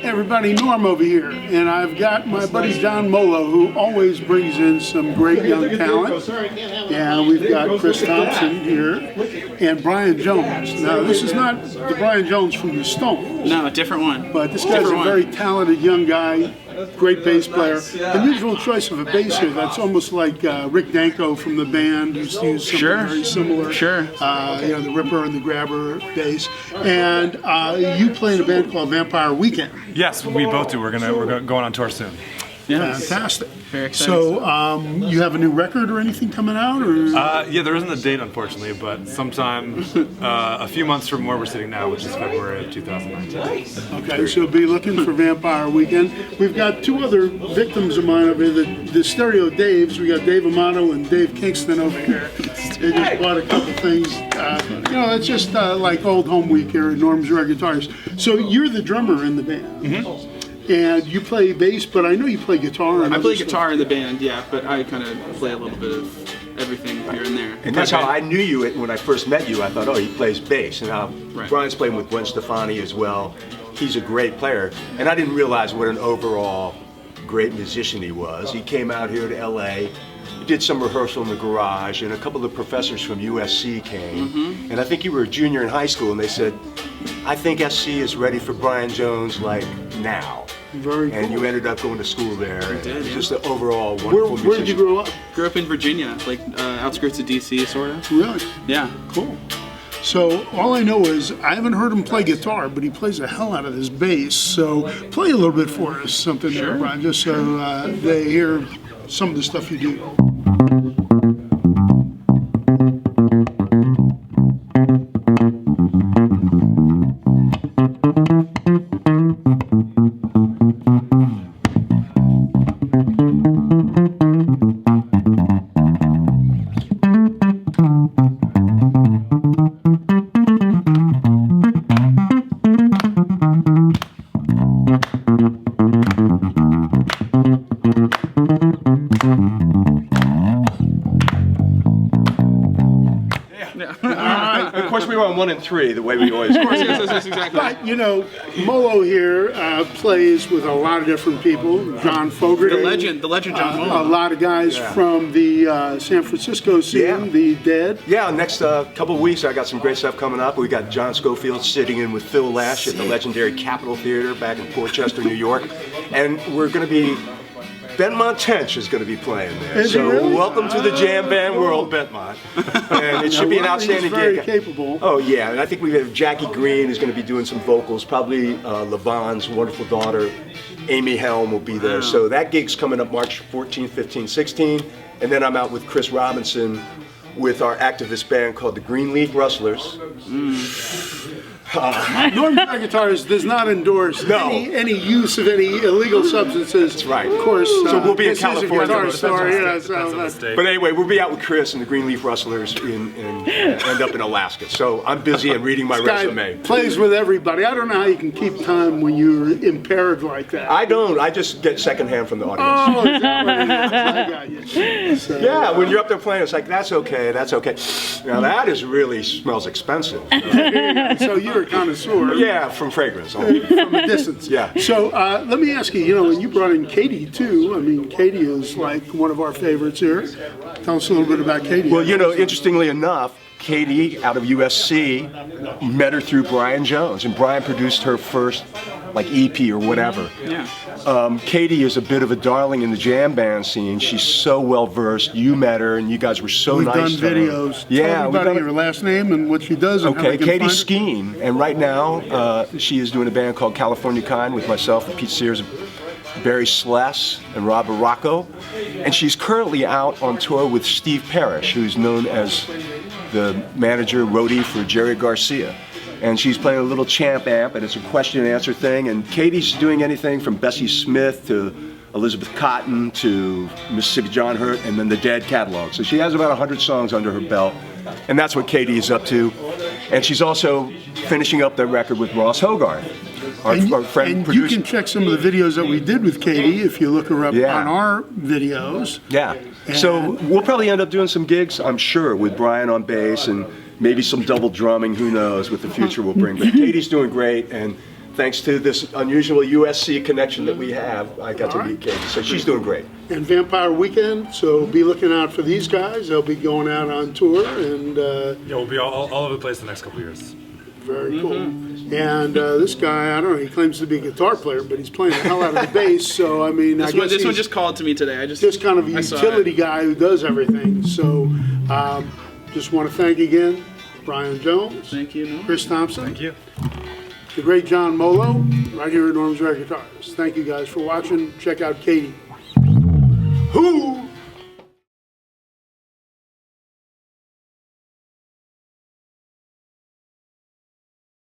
Everybody, Norm over here, and I've got my buddy John Molo, who always brings in some great young talent. And we've got Chris Tomson here, and Brian Jones. Now, this is not the Brian Jones from the Stones. No, a different one. But this guy's a very talented young guy, great bass player. Unusual choice of a bass here. That's almost like Rick Danko from the band, who's used something very similar. Sure. You know, the Ripper and the Grabber bass. And you play in a band called Vampire Weekend. Yes, we both do. We're going on tour soon. Yeah, fantastic. Very exciting. So, you have a new record or anything coming out? Or? Yeah, there isn't a date, unfortunately, but sometime a few months from where we're sitting now, which is February of 2019. Okay, so be looking for Vampire Weekend. We've got two other victims of mine over here, the Stereo Daves. We got Dave Amato and Dave Kingston over here. They just bought a couple things. You know, it's just like old home week here at Norm's Rare Guitars. So you're the drummer in the band. Mm-hmm. And you play bass, but I know you play guitar. I play guitar in the band, yeah, but I kind of play a little bit of everything here and there. And that's how I knew you when I first met you. I thought, oh, he plays bass. And now Brian's playing with Gwen Stefani as well. He's a great player. And I didn't realize what an overall great musician he was. He came out here to LA. We did some rehearsal in the garage, and a couple of the professors from USC came. Mm-hmm. And I think you were a junior in high school, and they said, I think SC is ready for Brian Jones like now. Very cool. And you ended up going to school there. I did, yeah. Just an overall wonderful musician. Where did you grow up? Grew up in Virginia, like outskirts of DC, sort of. Really? Yeah. Cool. So all I know is I haven't heard him play guitar, but he plays the hell out of his bass. So play a little bit for us, something there, Brian, just so they hear some of the stuff you do. Of course, we were on 1 and 3, the way we always do. Yes, exactly. But, you know, Molo here plays with a lot of different people. John Fogerty. The legend John Molo. A lot of guys from the San Francisco scene, the Dead. Yeah, next couple of weeks I got some great stuff coming up. We got John Scofield sitting in with Phil Lesh at the legendary Capitol Theater back in Portchester, New York. And we're going to be... Benmont Tench is going to be playing there. So welcome to the jam band world, Benmont. And it should be an outstanding gig. Very capable. Oh yeah, and I think we have Jackie Green who's going to be doing some vocals. Probably Levon's wonderful daughter, Amy Helm, will be there. So that gig's coming up March 14, 15, 16. And then I'm out with Chris Robinson with our activist band called the Greenleaf Rustlers. Norm Rare Guitars does not endorse any use of any illegal substances. That's right. Of course, so we'll be in California. But anyway, we'll be out with Chris and the Greenleaf Rustlers and end up in Alaska. So I'm busy and reading my resume. Plays with everybody. I don't know how you can keep time when you're impaired like that. I don't. I just get secondhand from the audience. Oh, is that what it is? I got you. So, yeah, when you're up there playing, it's like, that's okay, that's okay. Now that is really smells expensive. So you're a connoisseur. Yeah, from fragrance. Only. From a distance. Yeah. So let me ask you, you know, and you brought in Katie too. I mean, Katie is like one of our favorites here. Tell us a little bit about Katie. Well, you know, interestingly enough, Katie out of USC, met her through Brian Jones, and Brian produced her first like EP or whatever. Yeah. Katie is a bit of a darling in the jam band scene. She's so well versed. You met her, and you guys were so we've nice. We've done videos. Yeah, we've done her last name and what she does. And okay, Katie Skeen, and right now she is doing a band called California Kind with myself and Pete Sears, Barry Sless, and Rob Baracco, and she's currently out on tour with Steve Parrish, who's known as the manager roadie for Jerry Garcia. And she's playing a little champ amp, and it's a question and answer thing. And Katie's doing anything from Bessie Smith to Elizabeth Cotton to Mississippi John Hurt, and then the Dead catalog. So she has about 100 songs under her belt, and that's what Katie is up to. And she's also finishing up the record with Ross Hogarth, our friend and producer. You can check some of the videos that we did with Katie if you look her up on our videos. Yeah. So we'll probably end up doing some gigs, I'm sure, with Brian on bass and maybe some double drumming, who knows what the future will bring. But Katie's doing great, and thanks to this unusual USC connection that we have, I got to All right. meet Katie. So she's doing great. And Vampire Weekend, so be looking out for these guys. They'll be going out on tour, and Yeah, we'll be all over the place the next couple years. very cool. And this guy, I don't know, he claims to be a guitar player, but he's playing the hell out of the bass. So I mean, This I one, guess this one he's just called to me today. I just kind of a I saw utility it. guy who does everything. So just want to thank again Brian Jones, Thank you. No? Chris Tomson, Thank you. the great John Molo, right here at Norm's Rare Guitars. Thank you guys for watching. Check out Katie. Who?